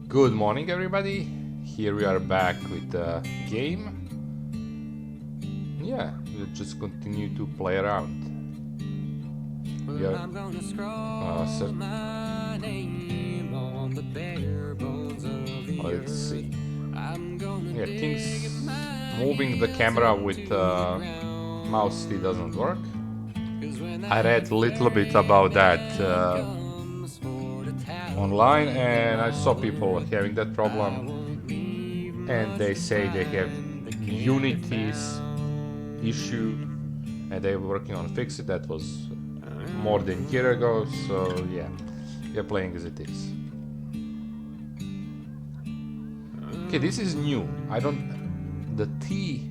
Good morning, everybody. Here we are back with the game. Yeah, we'll just continue to play around. Yeah. Let's see. Yeah, things moving the camera with mouse still doesn't work. I read a little bit about that online, and I saw people having that problem, and they say they have Unity's issue, and they were working on fix it. That was more than a year ago, so yeah, we're playing as it is. Okay, this is new. I don't... the T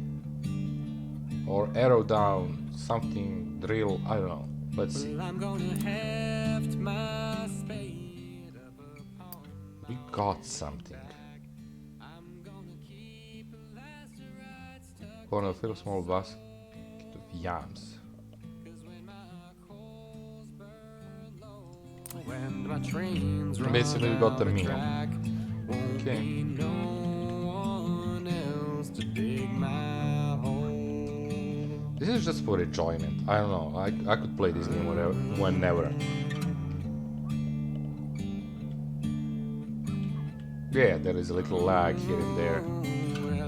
or arrow down, something, drill, I don't know. Let's see. We got something. Corner of a small basket of yams. Basically, we got the meal. Okay. This is just for enjoyment. I don't know. I could play this game whenever. Yeah, there is a little lag here and there.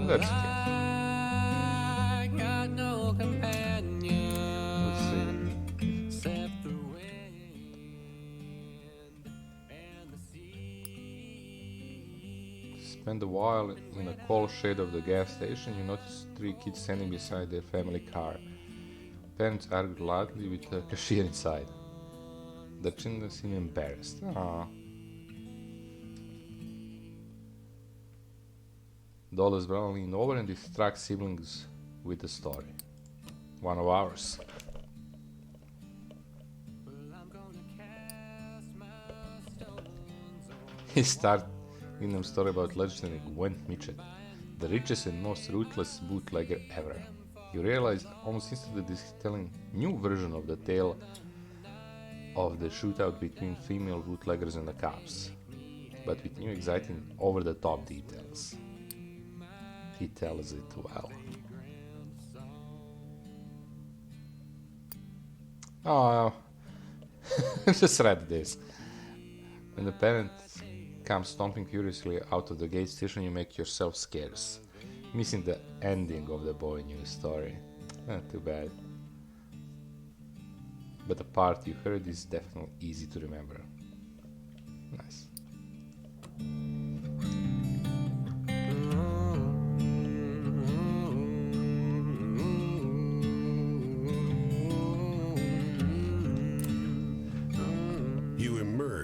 That's okay. Let's see. Spend a while in a cold shade of the gas station. You notice 3 kids standing beside their family car. Parents argue loudly with the cashier inside. The children seem embarrassed. Aww. Dollars Brown lean over and distracts siblings with the story. One of ours. He starts in a story about legendary Gwen Mitchell, the richest and most ruthless bootlegger ever. You realize almost instantly this is telling new version of the tale of the shootout between female bootleggers and the cops, but with new exciting over-the-top details. He tells it well. Oh, just read this. When the parent comes stomping furiously out of the gate station, you make yourself scarce, missing the ending of the boy news story. Too bad. But the part you heard is definitely easy to remember. Nice.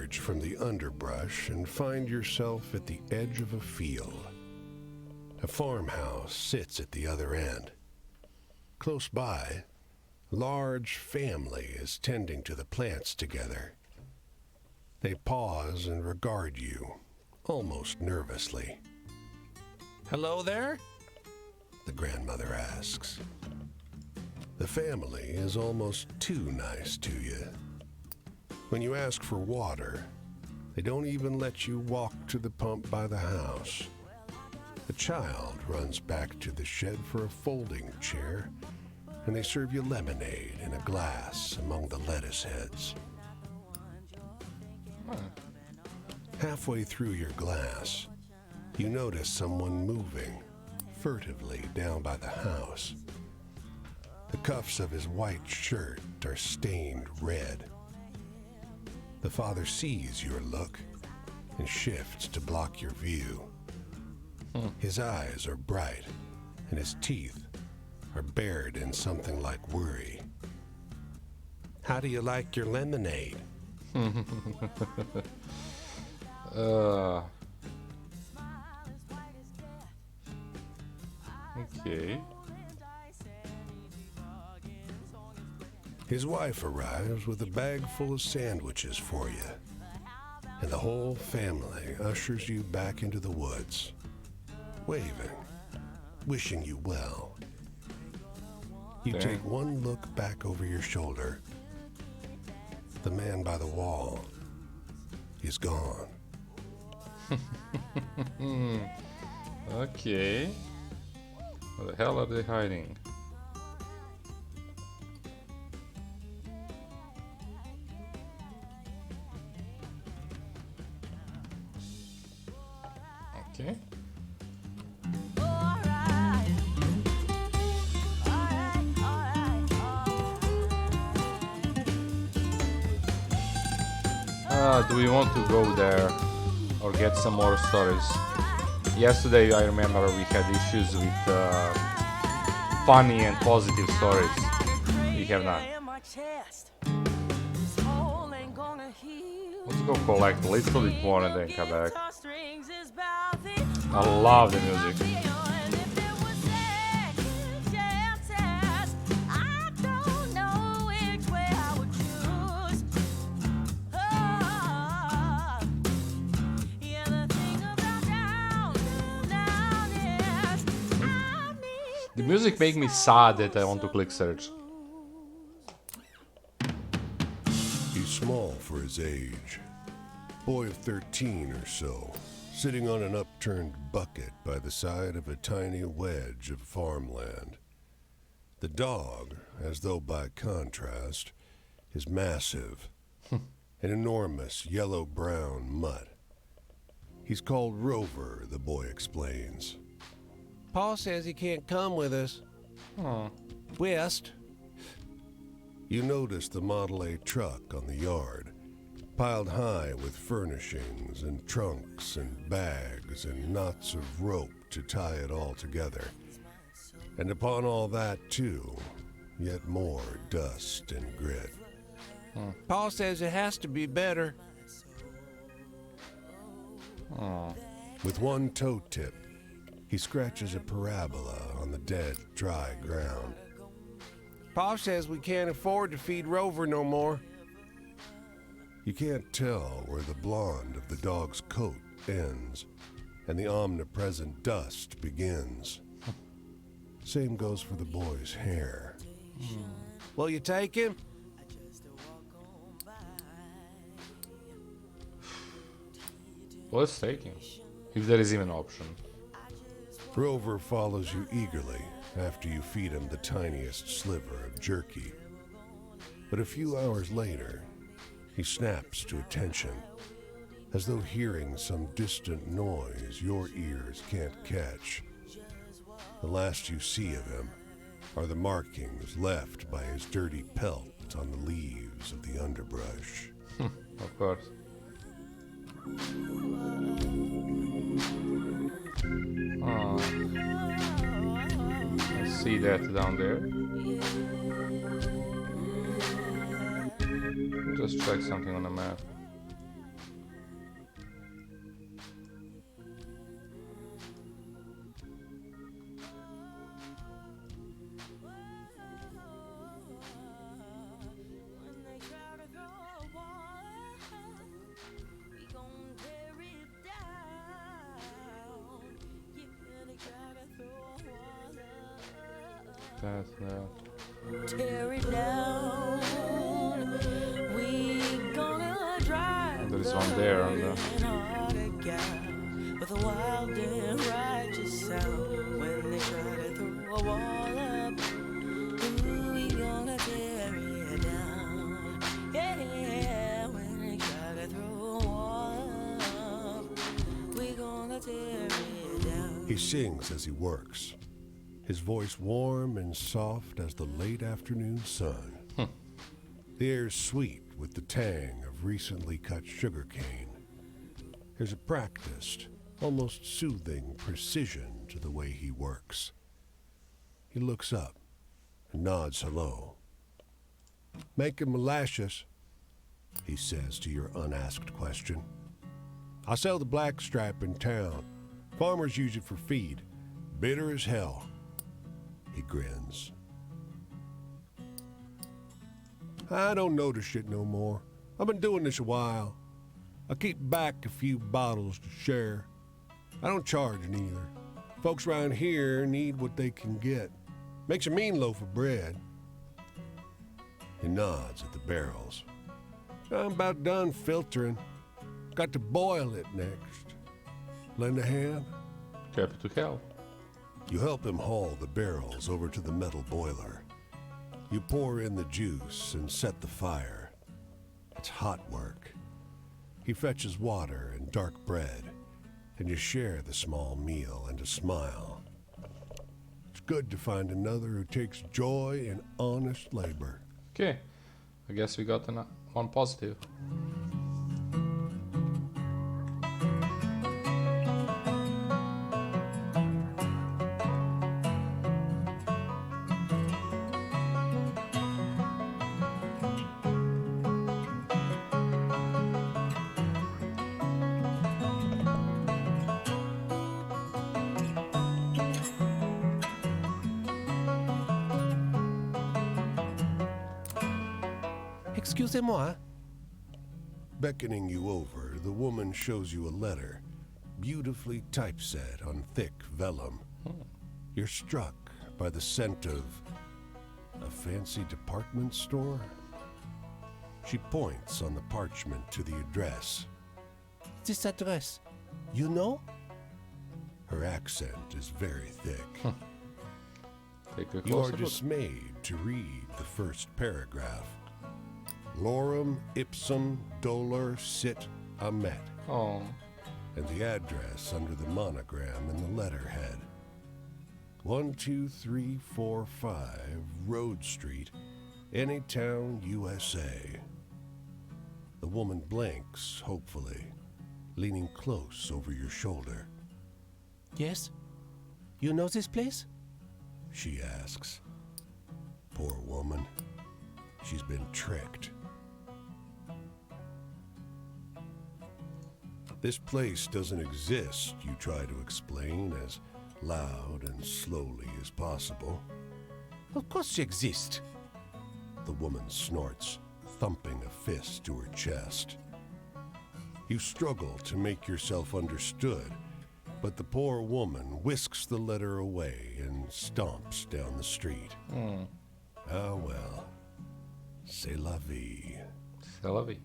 From the underbrush and find yourself at the edge of a field. A farmhouse sits at the other end. Close by, a large family is tending to the plants together. They pause and regard you, almost nervously. "Hello there?" the grandmother asks. The family is almost too nice to you. When you ask for water, they don't even let you walk to the pump by the house. The child runs back to the shed for a folding chair, and they serve you lemonade in a glass among the lettuce heads. Halfway through your glass, you notice someone moving furtively down by the house. The cuffs of his white shirt are stained red. The father sees your look and shifts to block your view. His eyes are bright, and his teeth are bared in something like worry. "How do you like your lemonade?" Okay. His wife arrives with a bag full of sandwiches for you, and the whole family ushers you back into the woods, waving, wishing you well. You take one look back over your shoulder. The man by the wall is gone. Okay. What the hell are they hiding? Okay. Do we want to go there or get some more stories? Yesterday I remember we had issues with funny and positive stories. We have none. Let's go collect a little bit more and then come back. I love the music. The music makes me sad that I want to click search. He's small for his age. Boy of 13 or so, sitting on an upturned bucket by the side of a tiny wedge of farmland. The dog, as though by contrast, is massive, an enormous yellow-brown mutt. He's called Rover, the boy explains. Pa says he can't come with us. Oh. West. You notice the Model A truck on the yard, piled high with furnishings and trunks and bags and knots of rope to tie it all together. And upon all that, too, yet more dust and grit. Pa says it has to be better. Oh. With one toe tip, he scratches a parabola on the dead, dry ground. Pa says we can't afford to feed Rover no more. You can't tell where the blonde of the dog's coat ends and the omnipresent dust begins. Same goes for the boy's hair. Will you take him? Let's take him, if there is even an option. Rover follows you eagerly after you feed him the tiniest sliver of jerky. But a few hours later, he snaps to attention, as though hearing some distant noise your ears can't catch. The last you see of him are the markings left by his dirty pelt on the leaves of the underbrush. Of course. Oh. I see that down there. Just check something on the map. That's that. Tear it down. We gonna drive. There is one there on the. With a wild and righteous sound when they try to throw a wall up. Ooh, we gonna tear it down. Yeah, when they try to throw a wall up, we gonna tear it down. He sings as he works, his voice warm and soft as the late afternoon sun. The air's sweet with the tang of recently cut sugarcane. There's a practiced, almost soothing precision to the way he works. He looks up and nods hello. "Making molasses," he says to your unasked question. "I sell the Blackstrap in town. Farmers use it for feed. Bitter as hell." He grins. "I don't notice it no more. I've been doing this a while. I keep back a few bottles to share. I don't charge neither. Folks around here need what they can get. Makes a mean loaf of bread." He nods at the barrels. "I'm about done filtering. Got to boil it next. Lend a hand? Happy to help. You help him haul the barrels over to the metal boiler. You pour in the juice and set the fire. It's hot work. He fetches water and dark bread, and you share the small meal and a smile. It's good to find another who takes joy in honest labor. Okay, I guess we got one positive. Excusez-moi. Beckoning you over, the woman shows you a letter, beautifully typeset on thick vellum. You're struck by the scent of a fancy department store. She points on the parchment to the address. This address, you know? Her accent is very thick. Take a You are closer look. dismayed to read the first paragraph. Lorem ipsum dolor sit amet, Oh, and the address under the monogram in the letterhead. 12345 Road Street, Anytown, USA. The woman blinks, hopefully, leaning close over your shoulder. Yes? You know this place? She asks. Poor woman. She's been tricked. This place doesn't exist, you try to explain as loud and slowly as possible. Of course you exist. The woman snorts, thumping a fist to her chest. You struggle to make yourself understood, but the poor woman whisks the letter away and stomps down the street. Ah well, c'est la vie. c'est la vie.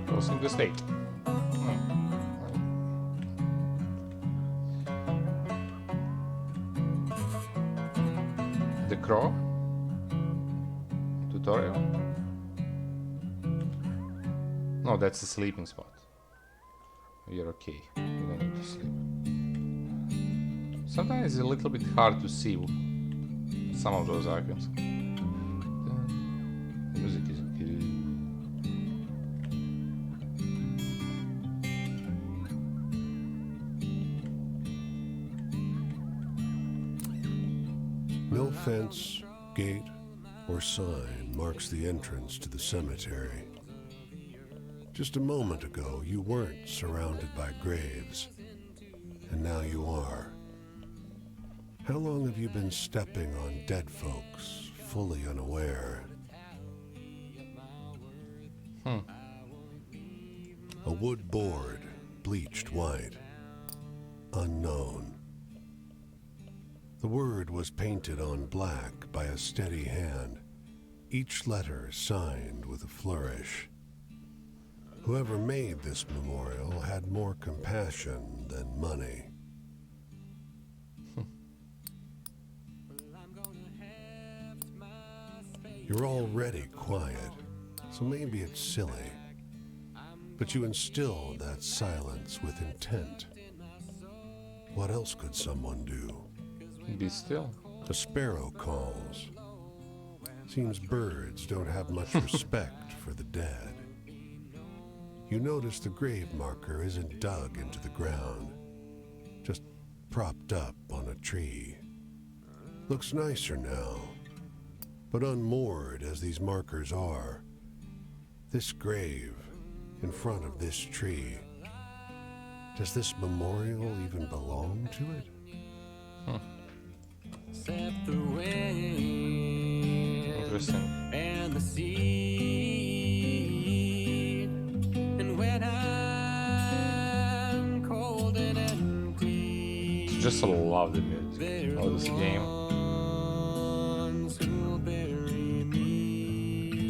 Crossing the state. The Crow tutorial. No, that's a sleeping spot. You're okay. You don't need to sleep. Sometimes it's a little bit hard to see some of those icons. The music is good. No fence, gate, or sign marks the entrance to the cemetery. Just a moment ago, you weren't surrounded by graves, and now you are. How long have you been stepping on dead folks, fully unaware? A wood board, bleached white. Unknown. The word was painted on black by a steady hand, each letter signed with a flourish. Whoever made this memorial had more compassion than money. You're already quiet, so maybe it's silly. But you instill that silence with intent. What else could someone do? Be still. A sparrow calls. Seems birds don't have much respect for the dead. You notice the grave marker isn't dug into the ground, just propped up on a tree. Looks nicer now, but unmoored as these markers are, this grave in front of this tree, does this memorial even belong to it? Except the wind Interesting. and the sea. And when I'm cold and empty, Just love the music of this game. ones who'll bury me.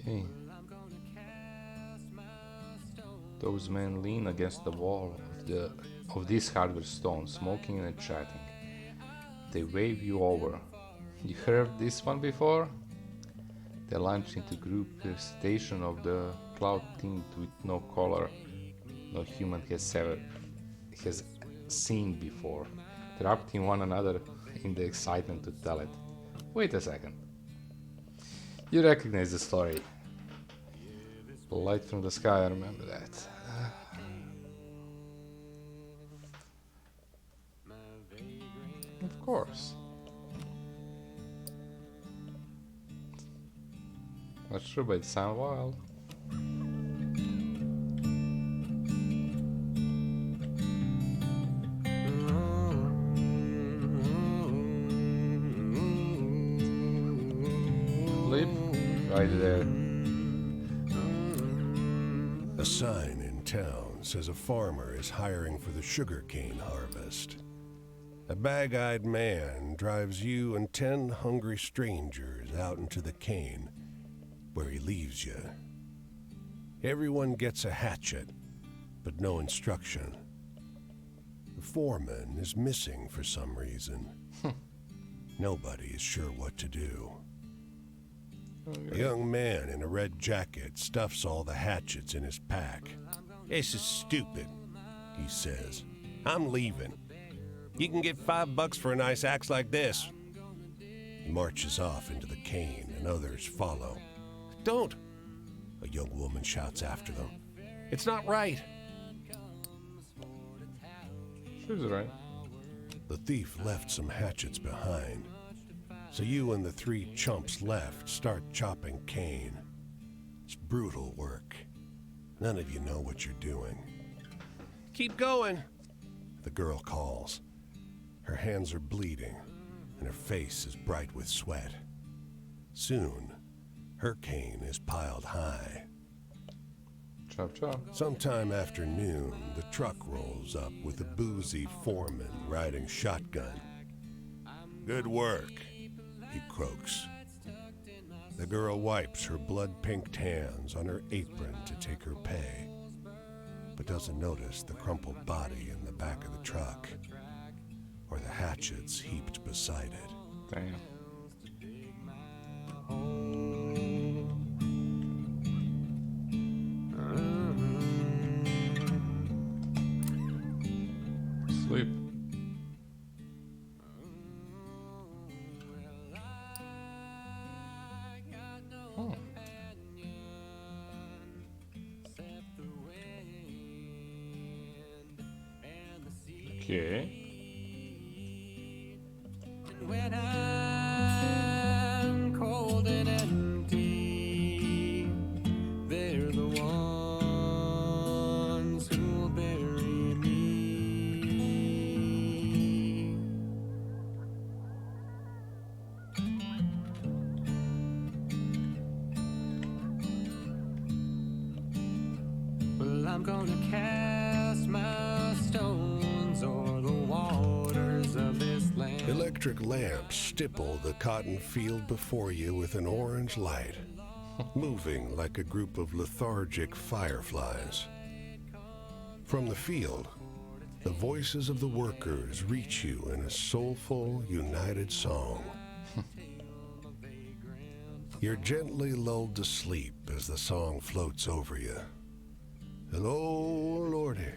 Okay. Those men lean against the wall of this hardware stone, smoking and chatting. They wave you over. You heard this one before? They launch into group recitation of the cloud tint with no color no human has seen before, interrupting one another in the excitement to tell it. Wait a second. You recognize the story. Light from the sky, I remember that. Of course. Not sure, but it sounds wild. Sleep right there. A sign in town says a farmer is hiring for the sugarcane harvest. A bag-eyed man drives you and 10 hungry strangers out into the cane, where he leaves you. Everyone gets a hatchet, but no instruction. The foreman is missing for some reason. Nobody is sure what to do. A young man in a red jacket stuffs all the hatchets in his pack. "This is stupid," he says. "I'm leaving. You can get $5 for a nice axe like this." He marches off into the cane and others follow. "Don't!" a young woman shouts after them. "It's not right." She's right. The thief left some hatchets behind, so you and the 3 chumps left start chopping cane. It's brutal work. None of you know what you're doing. "Keep going," the girl calls. Her hands are bleeding, and her face is bright with sweat. Soon, her cane is piled high. Chop chop. Sometime after noon, the truck rolls up with a boozy foreman riding shotgun. "Good work," he croaks. The girl wipes her blood-pinked hands on her apron to take her pay, but doesn't notice the crumpled body in the back of the truck, or the hatchets heaped beside it. Damn. Sleep. Oh. Okay. When I'm cold and empty, they're the ones who'll bury me. Well, I'm gonna cast my stones o'er the waters of this land. Electric lamps stipple the cotton field before you with an orange light, moving like a group of lethargic fireflies. From the field, the voices of the workers reach you in a soulful, united song. You're gently lulled to sleep as the song floats over you. "Hello, Lordy,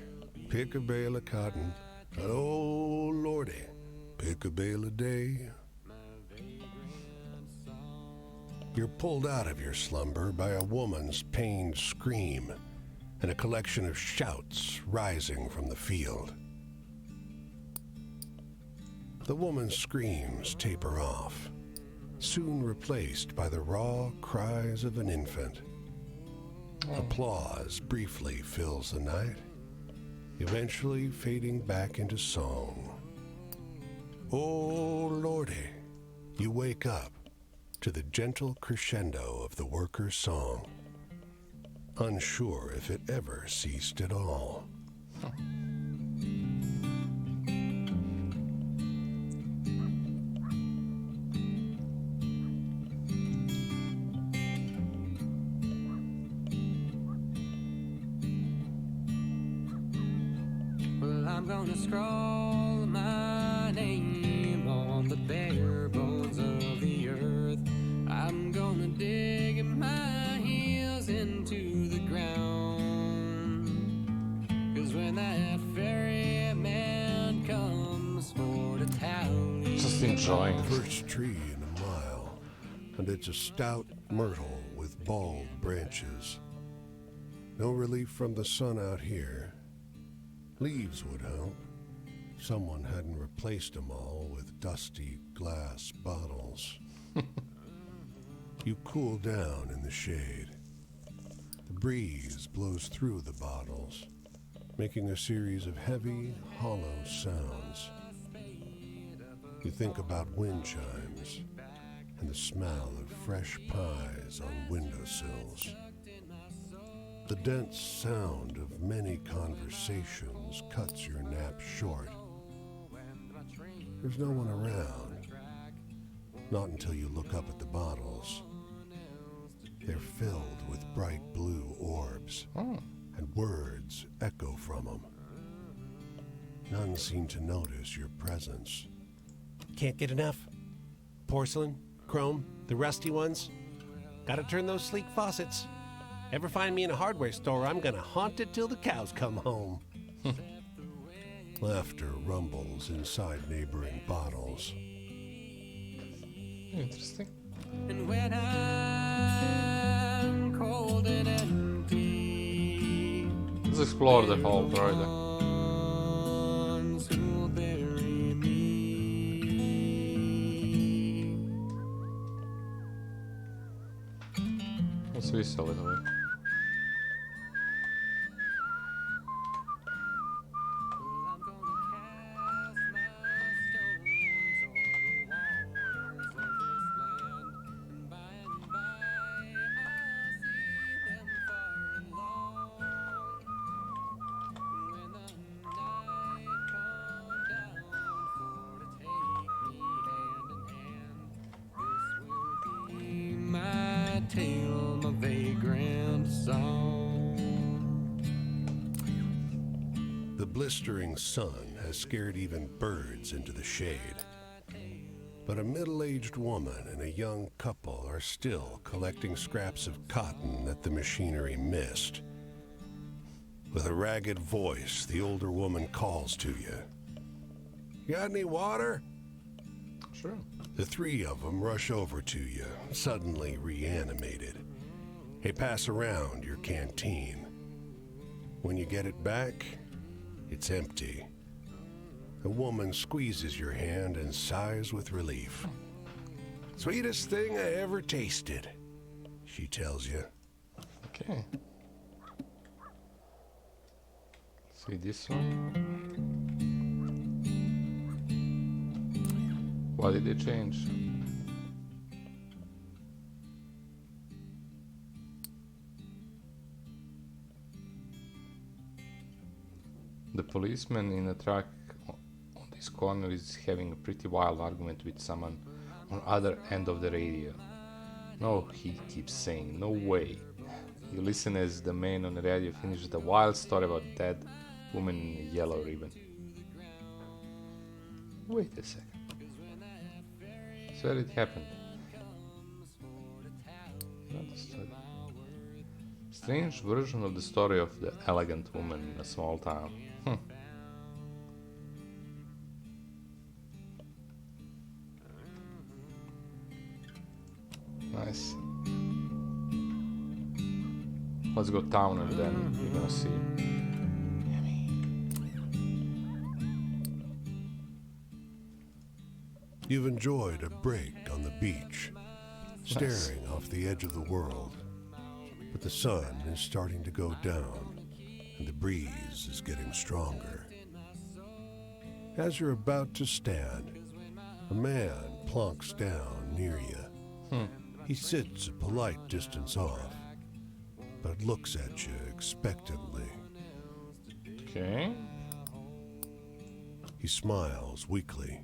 pick a bale of cotton. Hello, Lordy, pick a bale a day." You're pulled out of your slumber by a woman's pained scream and a collection of shouts rising from the field. The woman's screams taper off, soon replaced by the raw cries of an infant. Applause briefly fills the night, eventually fading back into song. "Oh, Lordy," you wake up to the gentle crescendo of the worker's song, unsure if it ever ceased at all. I'm gonna scroll my name on the bare bones of the earth. I'm gonna dig my heels into the ground. 'Cause when that ferryman comes for the tally, Just enjoying. First tree in a mile, and it's a stout myrtle with bald branches. No relief from the sun out here. Leaves would help. Someone hadn't replaced them all with dusty glass bottles. You cool down in the shade. The breeze blows through the bottles, making a series of heavy, hollow sounds. You think about wind chimes and the smell of fresh pies on windowsills. The dense sound of many conversations cuts your nap short. There's no one around. Not until you look up at the bottles. They're filled with bright blue orbs, and words echo from them. None seem to notice your presence. Can't get enough. Porcelain, chrome, the rusty ones. Gotta turn those sleek faucets. Ever find me in a hardware store, I'm gonna haunt it till the cows come home. Laughter rumbles inside neighboring bottles. Interesting. and when I'm cold and empty, Let's explore the whole corridor. ones who'll bury me. Let's whistle it away. I'm gonna cast my stones o'er the waters of this land, and by I'll see them far and long. When the night come down for to take me hand in hand, this will be my tale, my vagrant song. The blistering sun has scared even birds into the shade. But a middle-aged woman and a young couple are still collecting scraps of cotton that the machinery missed. With a ragged voice, the older woman calls to you. Got any water? Sure. The three of them rush over to you, suddenly reanimated. They pass around your canteen. When you get it back, it's empty. The woman squeezes your hand and sighs with relief. Sweetest thing I ever tasted, she tells you. Okay. See this one? Why did they change? The policeman in a truck on this corner is having a pretty wild argument with someone on other end of the radio. No, he keeps saying, no way. You listen as the man on the radio finishes the wild story about dead woman in a yellow ribbon. Wait a second. So where it happened? Not the story. Strange version of the story of the elegant woman in a small town. Nice. Let's go down and then we're gonna see. You've enjoyed a break on the beach, staring off the edge of the world. But the sun is starting to go down, and the breeze is getting stronger. As you're about to stand, a man plonks down near you. He sits a polite distance off, but looks at you expectantly. Okay. He smiles weakly.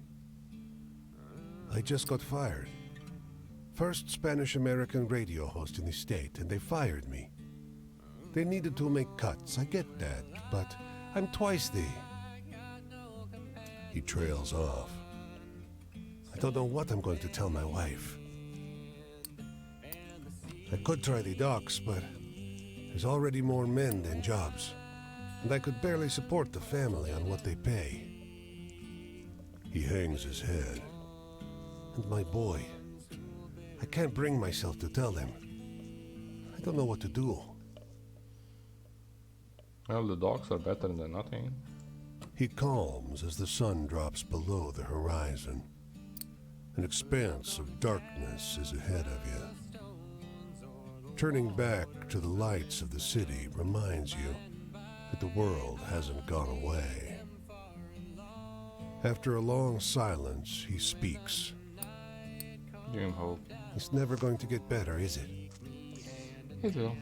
I just got fired. First Spanish-American radio host in the state, and they fired me. They needed to make cuts, I get that, but I'm twice the... He trails off. I don't know what I'm going to tell my wife. I could try the docks, but there's already more men than jobs, and I could barely support the family on what they pay. He hangs his head. And my boy, I can't bring myself to tell them. I don't know what to do. Well, the dogs are better than nothing. He calms as the sun drops below the horizon. An expanse of darkness is ahead of you. Turning back to the lights of the city reminds you that the world hasn't gone away. After a long silence, he speaks. Give him hope. It's never going to get better, is it? It will.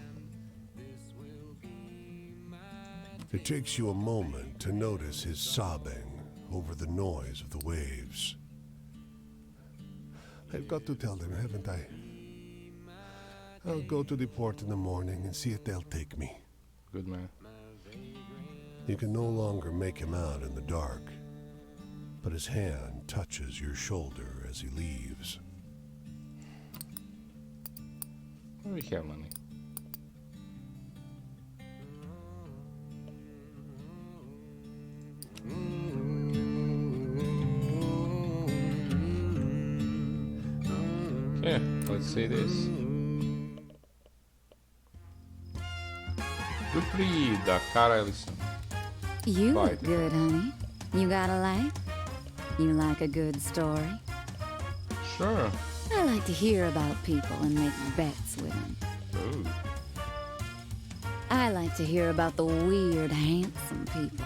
It takes you a moment to notice his sobbing over the noise of the waves. I've got to tell them, haven't I? I'll go to the port in the morning and see if they'll take me. Good man. You can no longer make him out in the dark, but his hand touches your shoulder as he leaves. We have money. Okay, let's see this. Dupree, da cara Ellison. You Bye. look good, honey. You got a life? You like a good story? Sure. I like to hear about people and make bets with them. Ooh. I like to hear about the weird, handsome people.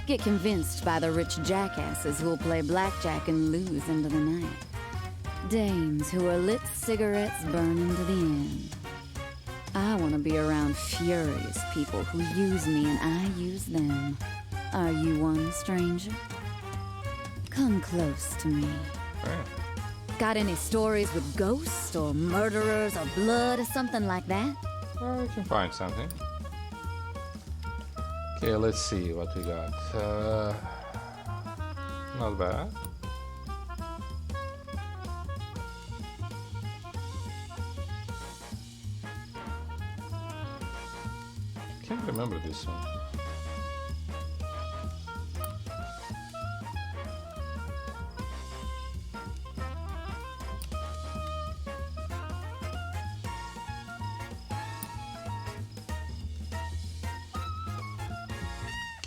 Get convinced by the rich jackasses who'll play blackjack and lose into the night. Dames who are lit cigarettes burning to the end. I want to be around furious people who use me and I use them. Are you one, stranger? Come close to me. Yeah. Got any stories with ghosts or murderers or blood or something like that? Well, we can find something. Okay, let's see what we got. Not bad. Can't remember this one.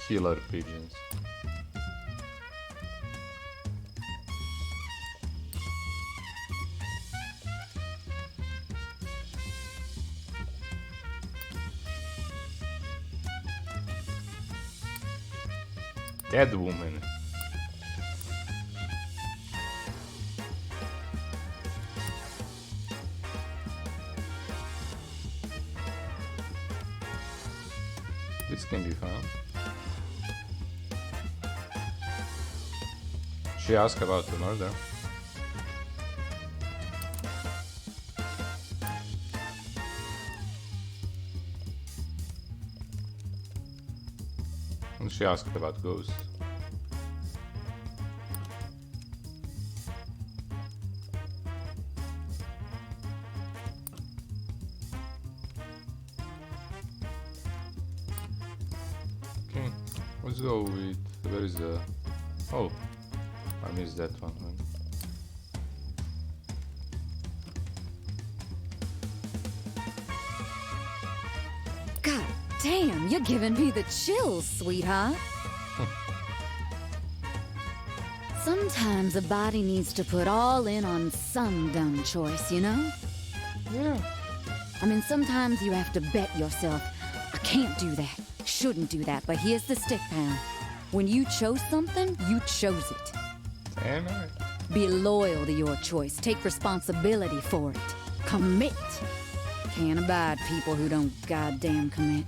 Killer pigeons. Dead woman. This can be fun. She asked about the murder. And she asked about ghosts. Okay, let's go with, where is the, oh, I missed that one. God damn, you're giving me the chills, sweetheart. Sometimes a body needs to put all in on some dumb choice, you know? Yeah. I mean, sometimes you have to bet yourself, I can't do that, shouldn't do that, but here's the stick, pal. When you chose something, you chose it. Damn right. Be loyal to your choice. Take responsibility for it. Commit. Can't abide people who don't goddamn commit.